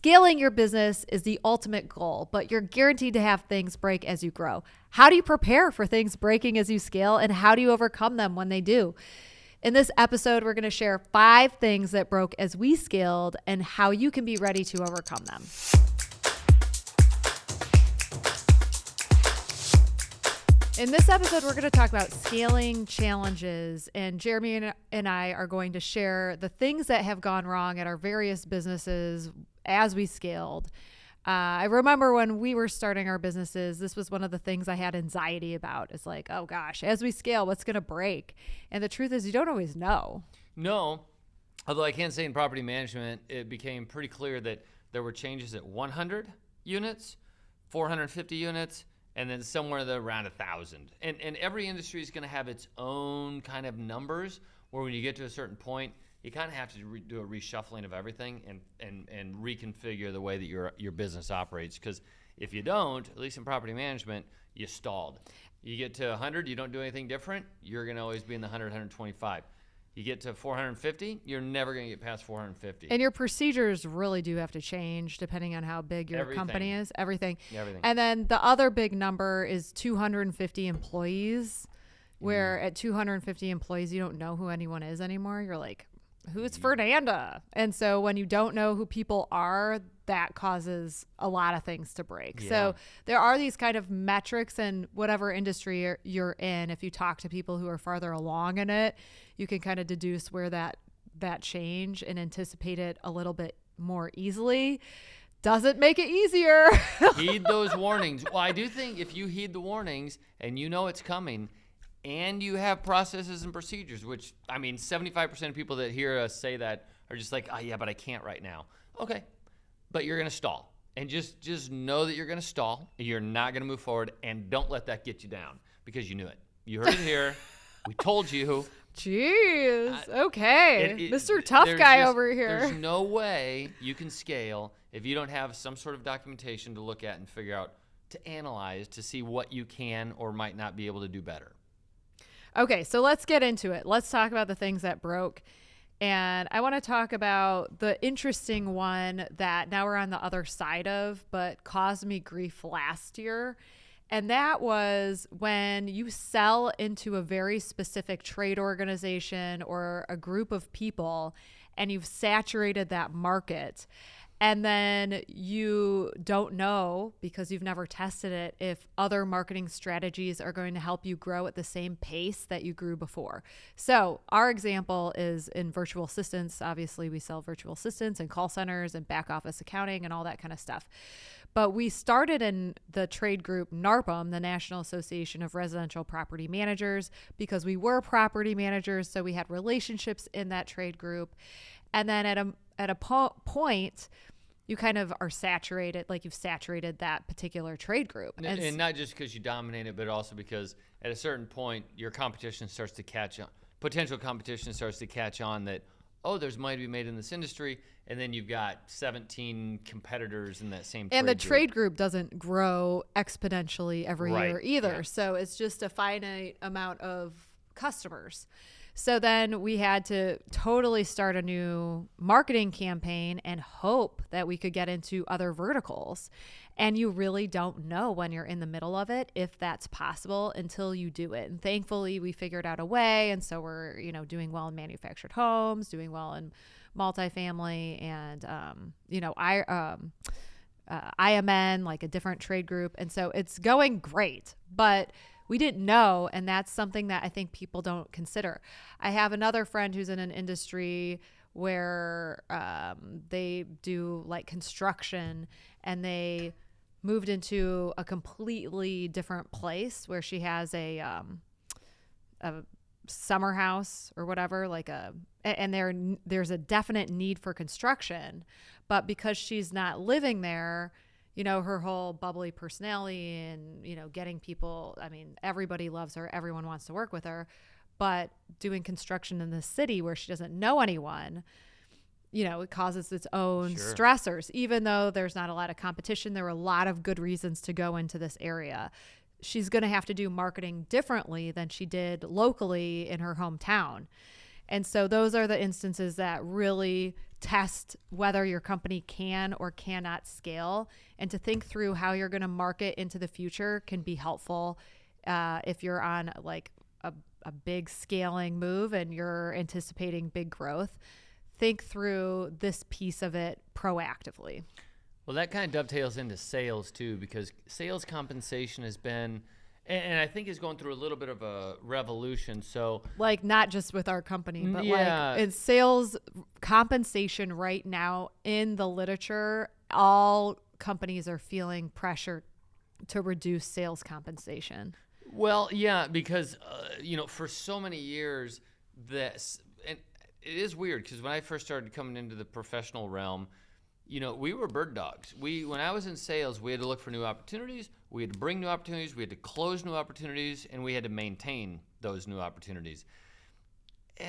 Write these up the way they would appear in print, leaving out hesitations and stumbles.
Scaling your business is the ultimate goal, but you're guaranteed to have things break as you grow. How do you prepare for things breaking as you scale, and how do you overcome them when they do? In this episode, we're going to share 5 things that broke as we scaled and how you can be ready to overcome them. In this episode, we're going to talk about scaling challenges, and Jeremy and I are going to share the things that have gone wrong at our various businesses as we scaled. I remember when we were starting our businesses, this was one of the things I had anxiety about. It's like, oh gosh, as we scale, what's going to break? And the truth is you don't always know. No, although I can say in property management, it became pretty clear that there were changes at 100 units, 450 units, and then somewhere around 1,000. And every industry is going to have its own kind of numbers where when you get to a certain point, you kind of have to do a reshuffling of everything and reconfigure the way that your business operates. Because if you don't, at least in property management, you stalled. You get to 100, you don't do anything different, you're going to always be in the 100, 125. You get to 450, you're never going to get past 450. And your procedures really do have to change depending on how big your company is. Everything. And then the other big number is 250 employees, where at 250 employees, you don't know who anyone is anymore. You're like, who's Fernanda? And so when you don't know who people are, that causes a lot of things to break. Yeah. So there are these kind of metrics in whatever industry you're in. If you talk to people who are farther along in it, you can kind of deduce where that change and anticipate it a little bit more easily. Doesn't make it easier. Heed those warnings. Well, I do think if you heed the warnings and you know it's coming, and you have processes and procedures, which, I mean, 75% of people that hear us say that are just like, oh, yeah, but I can't right now. Okay, but you're going to stall. And just know that you're going to stall. You're not going to move forward, and don't let that get you down because you knew it. You heard it here. We told you. Jeez. Okay. Mr. Tough Guy over here. There's no way you can scale if you don't have some sort of documentation to look at and figure out, to analyze, to see what you can or might not be able to do better. Okay, so let's get into it. Let's talk about the things that broke. And I want to talk about the interesting one that now we're on the other side of, but caused me grief last year. And that was when you sell into a very specific trade organization or a group of people and you've saturated that market. And then you don't know, because you've never tested it, if other marketing strategies are going to help you grow at the same pace that you grew before. So our example is in virtual assistants. Obviously, we sell virtual assistants and call centers and back office accounting and all that kind of stuff. But we started in the trade group NARPM, the National Association of Residential Property Managers, because we were property managers, so we had relationships in that trade group. And then at a point, you kind of are saturated, like you've saturated that particular trade group. And not just because you dominate it, but also because at a certain point, your competition starts to catch on. Potential competition starts to catch on that, oh, there's money to be made in this industry. And then you've got 17 competitors in that same trade group. And the trade group doesn't grow exponentially every year either. Yeah. So it's just a finite amount of customers. So then we had to totally start a new marketing campaign and hope that we could get into other verticals. And you really don't know when you're in the middle of it if that's possible until you do it. And thankfully, we figured out a way. And so we're, doing well in manufactured homes, doing well in multifamily, and IMN, like a different trade group. And so it's going great. But we didn't know, and that's something that I think people don't consider. I have another friend who's in an industry where they do like construction, and they moved into a completely different place where she has a summer house or whatever, and there's a definite need for construction, but because she's not living there, her whole bubbly personality and, getting people, everybody loves her. Everyone wants to work with her. But doing construction in the city where she doesn't know anyone, it causes its own stressors. Even though there's not a lot of competition, there are a lot of good reasons to go into this area. She's going to have to do marketing differently than she did locally in her hometown. And so those are the instances that really test whether your company can or cannot scale. And to think through how you're going to market into the future can be helpful if you're on like a big scaling move and you're anticipating big growth. Think through this piece of it proactively. Well, that kind of dovetails into sales too, because sales compensation has been, and I think is going through a little bit of a revolution. So, like, not just with our company, but yeah, like in sales compensation right now in the literature, all companies are feeling pressure to reduce sales compensation. Well, yeah, because for so many years, and it is weird because when I first started coming into the professional realm, we were bird dogs. When I was in sales, we had to look for new opportunities. We had to bring new opportunities. We had to close new opportunities, and we had to maintain those new opportunities.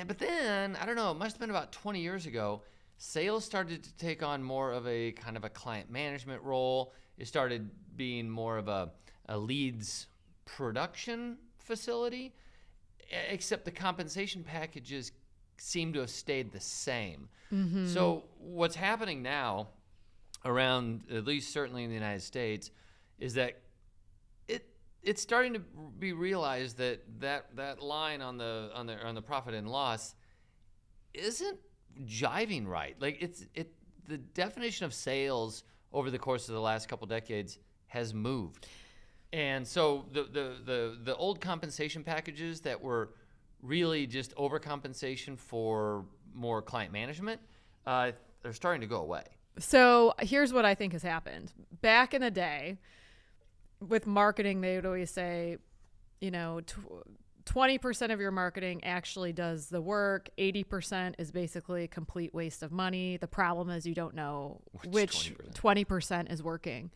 But then, I don't know, it must have been about 20 years ago, sales started to take on more of a kind of a client management role. It started being more of a leads production facility, except the compensation packages seem to have stayed the same. Mm-hmm. So what's happening now around, at least certainly in the United States, is that it's starting to be realized that line on the profit and loss isn't jiving right. Like the definition of sales over the course of the last couple decades has moved. And so the old compensation packages that were really just overcompensation for more client management, they're starting to go away. So here's what I think has happened. Back in the day, with marketing, they would always say, 20% of your marketing actually does the work. 80% is basically a complete waste of money. The problem is you don't know which 20% is working.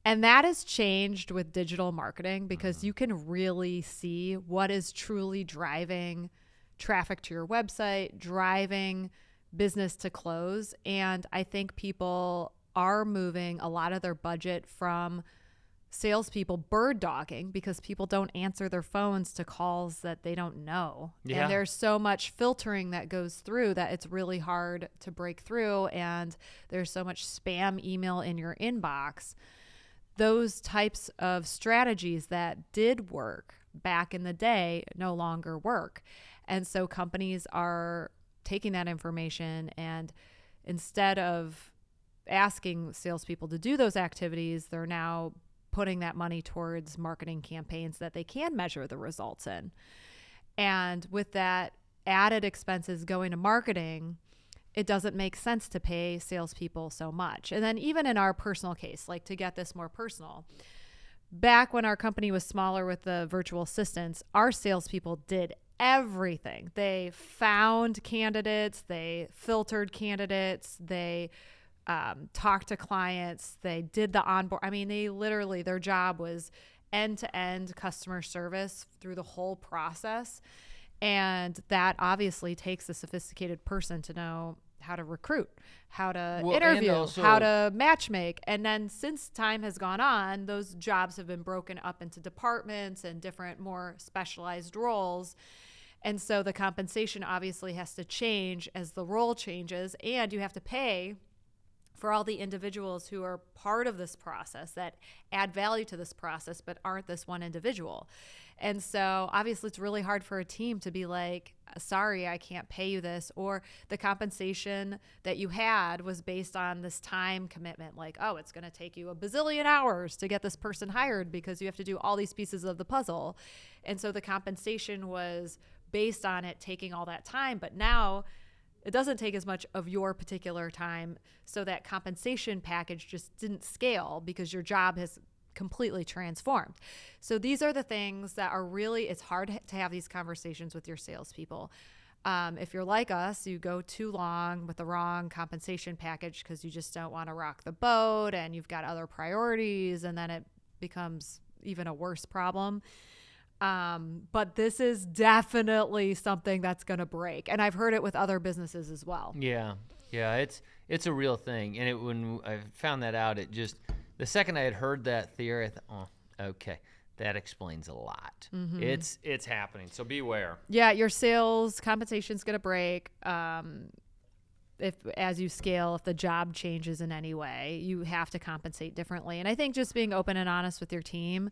And that has changed with digital marketing because you can really see what is truly driving traffic to your website, driving business to close. And I think people are moving a lot of their budget from salespeople bird dogging because people don't answer their phones to calls that they don't know. Yeah. And there's so much filtering that goes through that it's really hard to break through. And there's so much spam email in your inbox. Those types of strategies that did work back in the day no longer work. And so companies are taking that information and instead of asking salespeople to do those activities, they're now putting that money towards marketing campaigns that they can measure the results in. And with that added expenses going to marketing, it doesn't make sense to pay salespeople so much. And then even in our personal case, like to get this more personal, back when our company was smaller with the virtual assistants, our salespeople did everything. They found candidates, they filtered candidates, they talked to clients, they did the onboard. I mean, they literally, their job was end-to-end customer service through the whole process. And that obviously takes a sophisticated person to know how to recruit, how to interview, how to matchmake. And then since time has gone on, those jobs have been broken up into departments and different more specialized roles. And so the compensation obviously has to change as the role changes, and you have to pay for all the individuals who are part of this process that add value to this process but aren't this one individual. And so obviously it's really hard for a team to be like, sorry, I can't pay you this, or the compensation that you had was based on this time commitment, like, oh, it's going to take you a bazillion hours to get this person hired because you have to do all these pieces of the puzzle. And so the compensation was based on it taking all that time, but now it doesn't take as much of your particular time, so that compensation package just didn't scale because your job has completely transformed. So these are the things that are really, it's hard to have these conversations with your salespeople. If you're like us, you go too long with the wrong compensation package because you just don't want to rock the boat and you've got other priorities, and then it becomes even a worse problem. But this is definitely something that's going to break. And I've heard it with other businesses as well. Yeah. It's a real thing. And when I found that out, it just, the second I had heard that theory, I thought, oh, okay, that explains a lot. It's happening. So beware. Yeah, your sales compensation is going to break. If as you scale, if the job changes in any way, you have to compensate differently. And I think just being open and honest with your team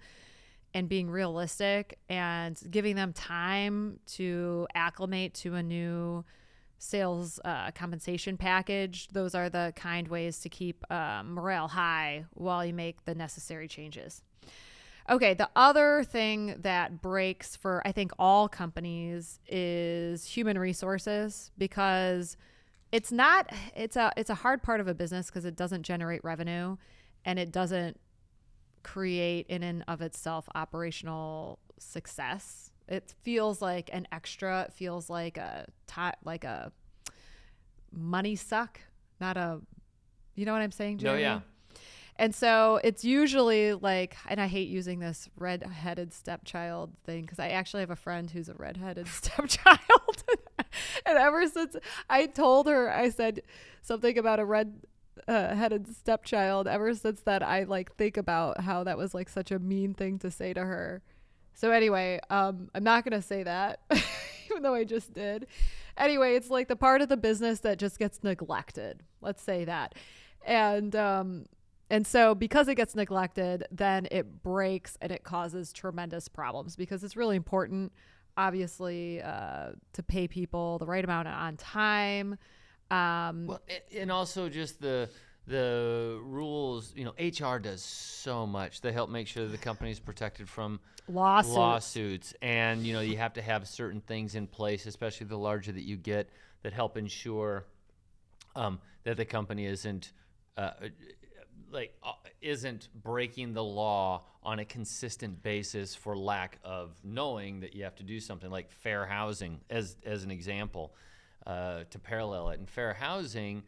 and being realistic and giving them time to acclimate to a new sales compensation package, those are the kind ways to keep morale high while you make the necessary changes. Okay, the other thing that breaks for, I think, all companies is human resources, because it's a hard part of a business because it doesn't generate revenue and it doesn't create in and of itself operational success. It feels like an extra. It feels like a money suck, not a, you know what I'm saying, Jeremy? No, yeah. And so it's usually like, and I hate using this redheaded stepchild thing because I actually have a friend who's a redheaded stepchild. And ever since I told her, I said something about a headed stepchild, ever since that I like think about how that was like such a mean thing to say to her. So anyway, I'm not going to say that, even though I just did. Anyway, it's like the part of the business that just gets neglected. Let's say that. And so because it gets neglected, then it breaks and it causes tremendous problems, because it's really important, obviously, to pay people the right amount on time. Well, and also just the rules, HR does so much. They help make sure that the company is protected from lawsuits. And, you have to have certain things in place, especially the larger that you get, that help ensure that the company isn't breaking the law on a consistent basis for lack of knowing that you have to do something, like fair housing as an example, to parallel it. In fair housing,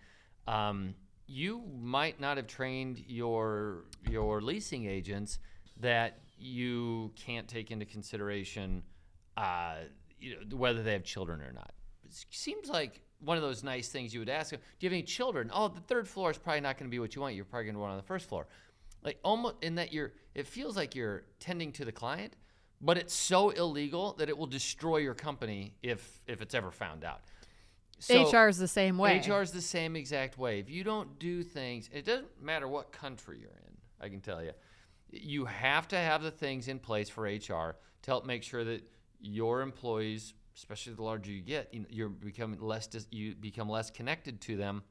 you might not have trained your leasing agents that you can't take into consideration whether they have children or not. It seems like one of those nice things you would ask them, do you have any children? Oh, the third floor is probably not going to be what you want. You're probably going to want on the first floor. Like, almost in that it feels like you're tending to the client, but it's so illegal that it will destroy your company if it's ever found out. So HR is the same way. HR is the same exact way. If you don't do things, it doesn't matter what country you're in, I can tell you. You have to have the things in place for HR to help make sure that your employees, especially the larger you get, you become less connected to them.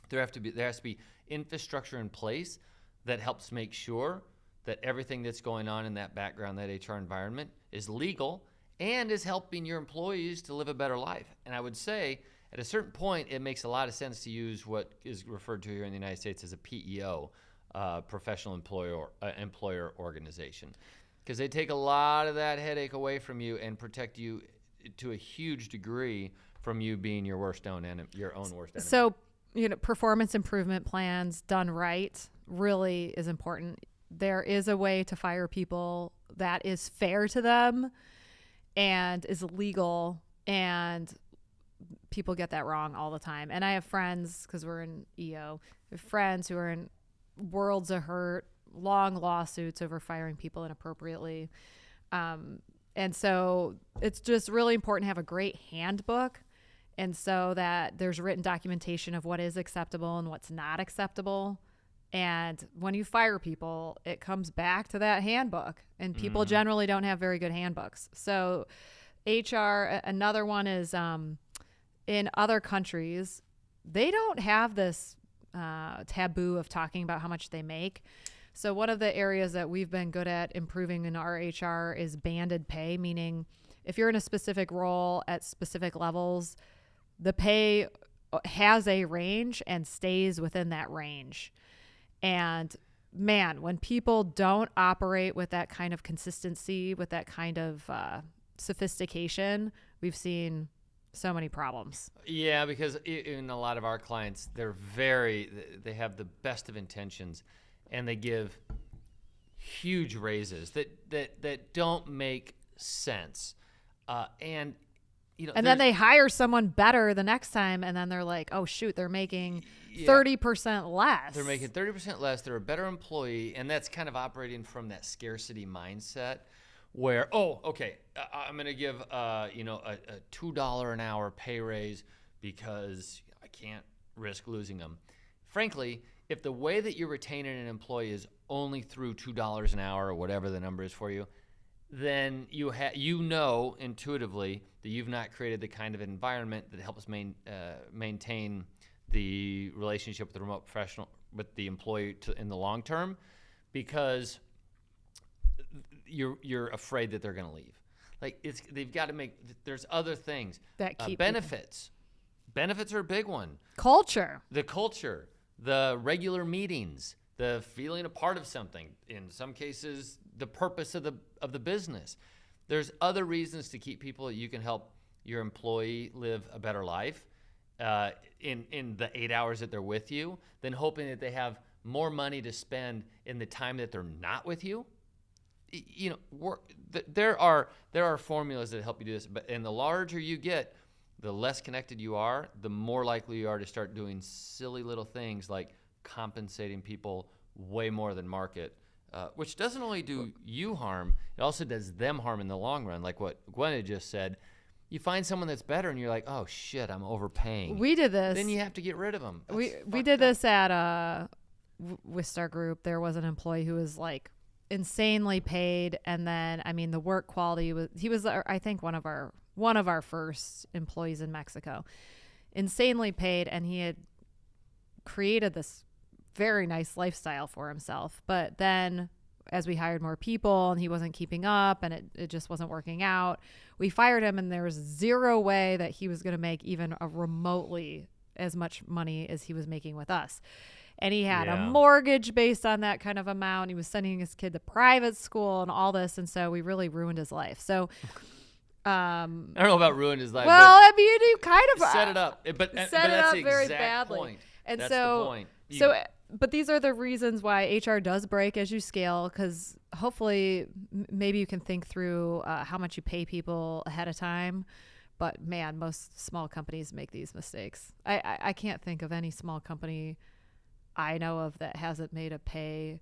There has to be infrastructure in place that helps make sure that everything that's going on in that background, that HR environment, is legal and is helping your employees to live a better life. And I would say at a certain point, it makes a lot of sense to use what is referred to here in the United States as a PEO, professional employer organization, because they take a lot of that headache away from you and protect you to a huge degree from you being your own worst enemy. So, performance improvement plans done right really is important. There is a way to fire people that is fair to them and is legal, and people get that wrong all the time. And I have friends, because we're in EO, friends who are in worlds of hurt, long lawsuits over firing people inappropriately. And so it's just really important to have a great handbook, and so that there's written documentation of what is acceptable and what's not acceptable. And when you fire people, it comes back to that handbook, and people generally don't have very good handbooks. So HR, another one is in other countries, they don't have this taboo of talking about how much they make. So one of the areas that we've been good at improving in our HR is banded pay, meaning if you're in a specific role at specific levels, the pay has a range and stays within that range. And man, when people don't operate with that kind of consistency, with that kind of sophistication, we've seen so many problems. Yeah, because in a lot of our clients, they have the best of intentions, and they give huge raises that don't make sense. And and then they hire someone better the next time, and then they're like, oh shoot, they're making 30% less. They're making 30% less. They're a better employee, and that's kind of operating from that scarcity mindset where, I'm going to give a $2 an hour pay raise because I can't risk losing them. Frankly, if the way that you're retaining an employee is only through $2 an hour or whatever the number is for you, then you know intuitively that you've not created the kind of environment that helps maintain the relationship with the remote professional, with the employee in the long term, because you're afraid that they're going to leave. Like they've got to there's other things that keep benefits. Benefits are a big one. The culture, the regular meetings, the feeling a part of something. In some cases, the purpose of the business. There's other reasons to keep people. You can help your employee live a better life in the 8 hours that they're with you, than hoping that they have more money to spend in the time that they're not with you. There are formulas that help you do this, and the larger you get, the less connected you are, the more likely you are to start doing silly little things like compensating people way more than market, which doesn't only do you harm, it also does them harm in the long run. Like what Gwen had just said, you find someone that's better and you're like, oh shit, I'm overpaying. We did this. Then you have to get rid of them. We did this at Wistar Group. There was an employee who was like insanely paid, and then the work quality he was I think one of our first employees in Mexico. Insanely paid, and he had created this very nice lifestyle for himself. But then as we hired more people and he wasn't keeping up and it just wasn't working out, we fired him, and there was zero way that he was going to make even a remotely as much money as he was making with us. And he had a mortgage based on that kind of amount. He was sending his kid to private school and all this. And so we really ruined his life. So I don't know about ruined his life. Well, you kind of set it up, but set it up the very exact badly. Point. And that's so, the point. But these are the reasons why HR does break as you scale, because hopefully maybe you can think through how much you pay people ahead of time. But man, most small companies make these mistakes. I can't think of any small company I know of that hasn't made a pay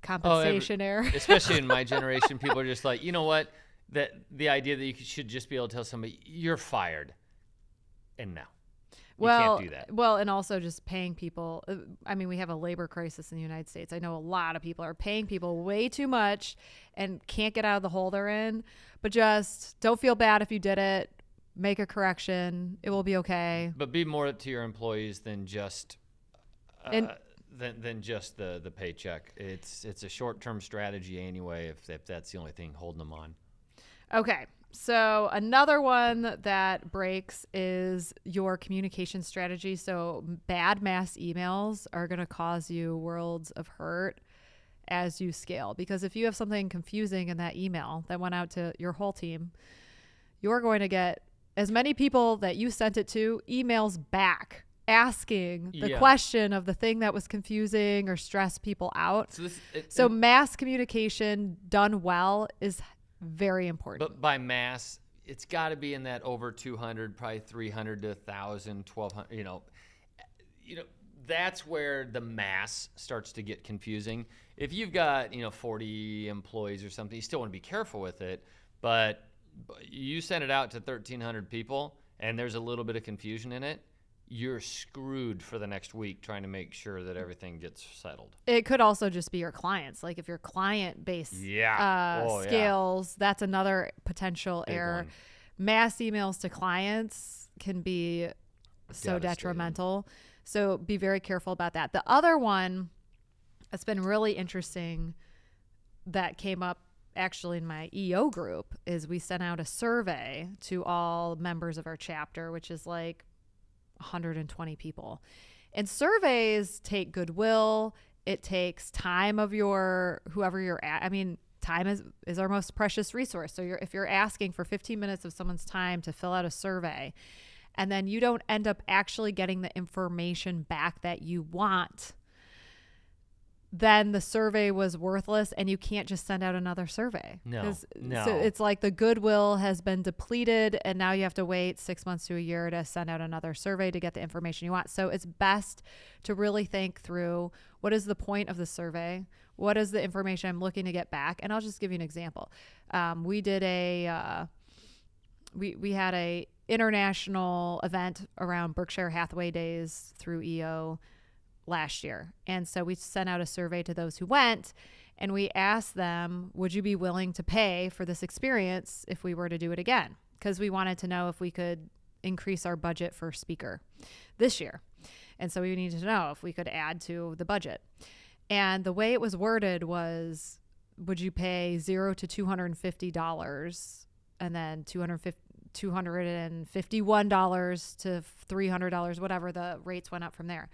compensation error. Especially in my generation, people are just like, you know what? That the idea that you should just be able to tell somebody you're fired, and no, you can't do that. Well, and also just paying people. We have a labor crisis in the United States. I know a lot of people are paying people way too much and can't get out of the hole they're in. But just don't feel bad if you did it. Make a correction. It will be okay. But be more to your employees than just than just the paycheck. It's a short-term strategy anyway, if that's the only thing holding them on. Okay. So another one that breaks is your communication strategy. So bad mass emails are going to cause you worlds of hurt as you scale, because if you have something confusing in that email that went out to your whole team, you're going to get as many people that you sent it to emails back asking the question of the thing that was confusing or stressed people out. So mass communication done well is very important. But by mass, it's got to be in that over 200, probably 300 to 1,000, 1,200, that's where the mass starts to get confusing. If you've got, 40 employees or something, you still want to be careful with it, but you send it out to 1,300 people and there's a little bit of confusion in it, you're screwed for the next week trying to make sure that everything gets settled. It could also just be your clients. Like if your client base scales, that's another potential Big error. one. Mass emails to clients can be so detrimental. So be very careful about that. The other one that's been really interesting that came up actually in my EO group is we sent out a survey to all members of our chapter, which is like 120 people. And surveys take goodwill. It takes time of whoever you're at. Time is our most precious resource. So if you're asking for 15 minutes of someone's time to fill out a survey, and then you don't end up actually getting the information back that you want, then the survey was worthless and you can't just send out another survey. No. So it's like the goodwill has been depleted and now you have to wait 6 months to a year to send out another survey to get the information you want. So it's best to really think through, what is the point of the survey? What is the information I'm looking to get back? And I'll just give you an example. We did we had a international event around Berkshire Hathaway Days through EO last year. And so we sent out a survey to those who went and we asked them, would you be willing to pay for this experience if we were to do it again? Because we wanted to know if we could increase our budget for speaker this year. And so we needed to know if we could add to the budget. And the way it was worded was, would you pay $0 to $250 and then $251 to $300, whatever, the rates went up from there.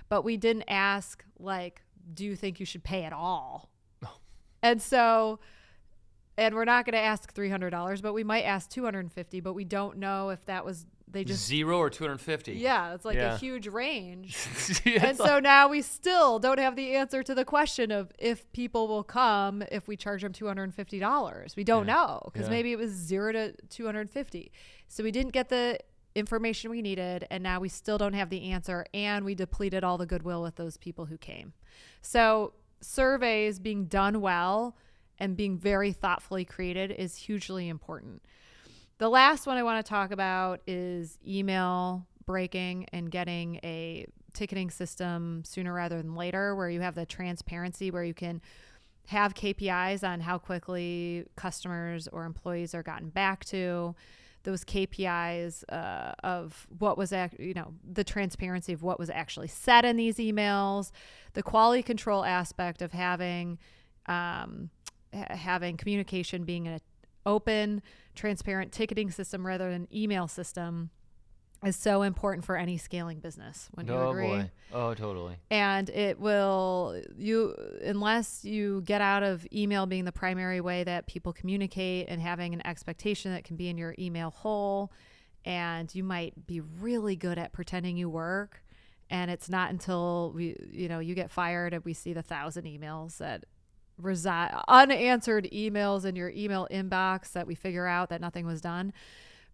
But we didn't ask, like, do you think you should pay at all? And so, and we're not going to ask $300, but we might ask $250, but we don't know if that was, they just 0 or 250. Yeah, it's like a huge range. Yeah, and so now we still don't have the answer to the question of if people will come if we charge them $250. We don't know, because maybe it was 0 to 250. So we didn't get the information we needed, and now we still don't have the answer, and we depleted all the goodwill with those people who came. So surveys being done well and being very thoughtfully created is hugely important. The last one I want to talk about is email breaking and getting a ticketing system sooner rather than later, where you have the transparency, where you can have KPIs on how quickly customers or employees are gotten back to, those KPIs of what was, the transparency of what was actually said in these emails, the quality control aspect of having communication being an open, transparent ticketing system rather than email system is so important for any scaling business. Wouldn't you agree? Boy. Oh, totally. And it will, unless you get out of email being the primary way that people communicate and having an expectation that can be in your email hole, and you might be really good at pretending you work, and it's not until you get fired and we see the 1,000 emails that unanswered emails in your email inbox that we figure out that nothing was done.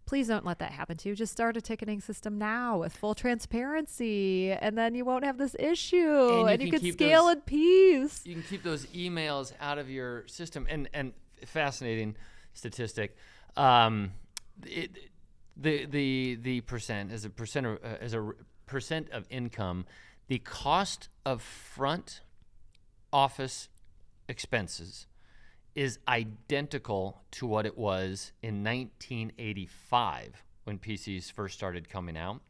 Please don't let that happen to you. Just start a ticketing system now with full transparency, and then you won't have this issue, and you can scale in peace. You can keep those emails out of your system. And fascinating statistic, the percent as a percent of income, the cost of front office expenses is identical to what it was in 1985 when PCs first started coming out.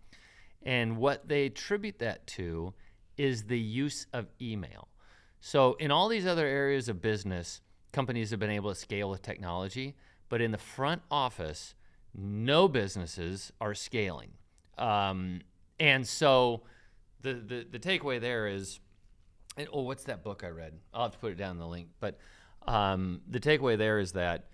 And what they attribute that to is the use of email. So in all these other areas of business, companies have been able to scale with technology, but in the front office, no businesses are scaling. And so the takeaway there is, what's that book I read? I'll have to put it down in the link. But the takeaway there is that,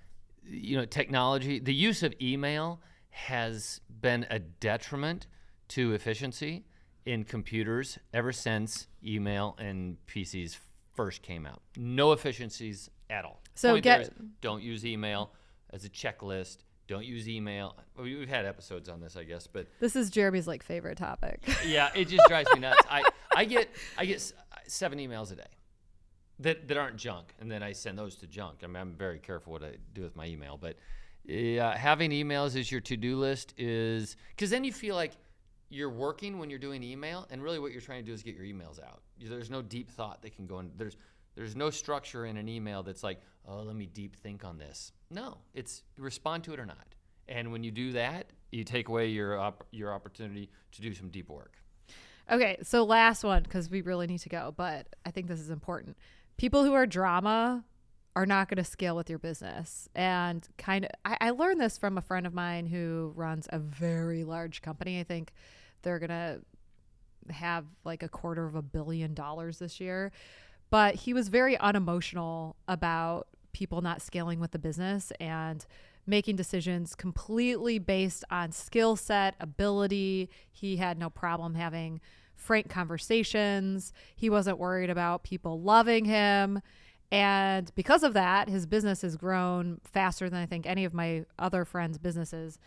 technology, the use of email has been a detriment to efficiency in computers ever since email and PCs first came out. No efficiencies at all. So don't use email as a checklist. Don't use email. We've had episodes on this, I guess, but this is Jeremy's favorite topic. Yeah, it just drives me nuts. I get 7 emails a day that aren't junk, and then I send those to junk. I mean, I'm very careful what I do with my email, but having emails as your to-do list is, because then you feel like you're working when you're doing email, and really what you're trying to do is get your emails out. There's no deep thought that can go in. There's no structure in an email that's like, oh, let me deep think on this. No, it's respond to it or not. And when you do that, you take away your opportunity to do some deep work. Okay, so last one, because we really need to go, but I think this is important. People who are drama are not going to scale with your business. And I learned this from a friend of mine who runs a very large company. I think they're going to have like $250 million this year. But he was very unemotional about people not scaling with the business and making decisions completely based on skill set, ability. He had no problem having frank conversations. He wasn't worried about people loving him. And because of that, his business has grown faster than I think any of my other friends' businesses.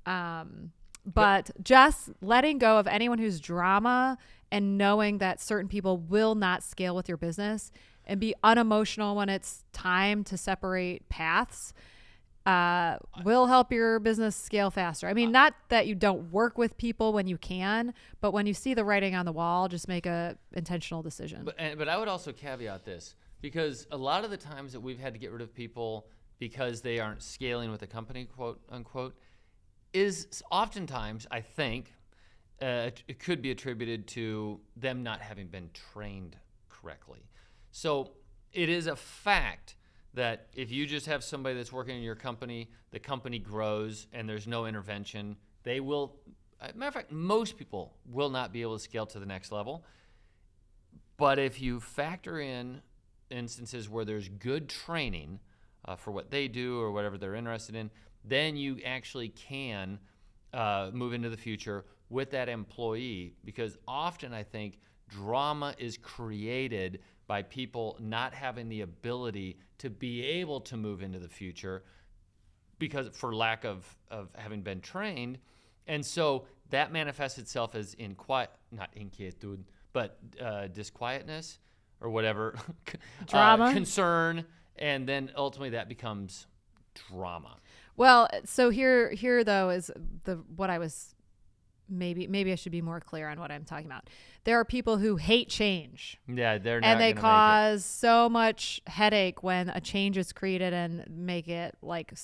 But just letting go of anyone who's drama and knowing that certain people will not scale with your business, and be unemotional when it's time to separate paths, will help your business scale faster. I mean, not that you don't work with people when you can, but when you see the writing on the wall, just make a intentional decision. But I would also caveat this, because a lot of the times that we've had to get rid of people because they aren't scaling with the company, quote unquote, is oftentimes, I think, it could be attributed to them not having been trained correctly. So it is a fact that if you just have somebody that's working in your company, the company grows and there's no intervention, they will, matter of fact, most people will not be able to scale to the next level. But if you factor in instances where there's good training for what they do or whatever they're interested in, then you actually can move into the future with that employee, because often I think drama is created by people not having the ability to be able to move into the future because for lack of having been trained. And so that manifests itself as not inquietude, but disquietness or whatever, Drama, concern, and then ultimately that becomes drama. Well, so here though is what I was, maybe I should be more clear on what I'm talking about. There are people who hate change. Yeah, they're not, and they gonna cause so much headache when a change is created and make it like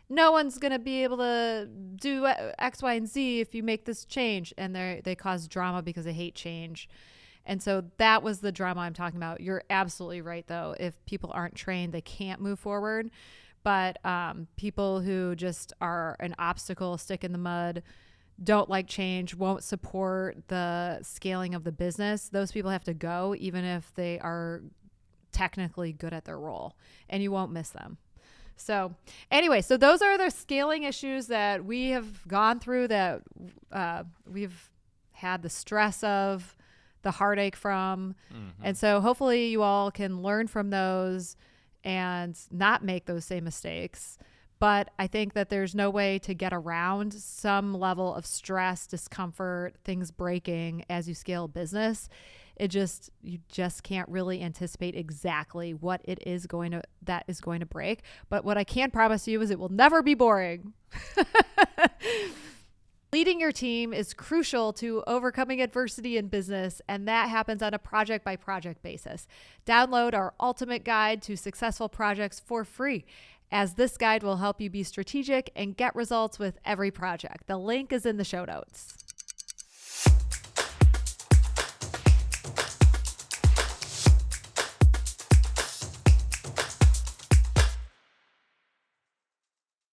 no one's gonna be able to do X, Y, and Z if you make this change, and they cause drama because they hate change. And so that was the drama I'm talking about. You're absolutely right, though. If people aren't trained, they can't move forward. But people who just are an obstacle, stick in the mud, don't like change, won't support the scaling of the business, those people have to go, even if they are technically good at their role, and you won't miss them. So anyway, so those are the scaling issues that we have gone through, that we've had the stress of, the heartache from. Mm-hmm. And so hopefully you all can learn from those and not make those same mistakes. But I think that there's no way to get around some level of stress, discomfort, things breaking as you scale a business. You just can't really anticipate exactly what it is that is going to break. But what I can promise you is it will never be boring. Leading your team is crucial to overcoming adversity in business, and that happens on a project-by-project basis. Download our ultimate guide to successful projects for free, as this guide will help you be strategic and get results with every project. The link is in the show notes.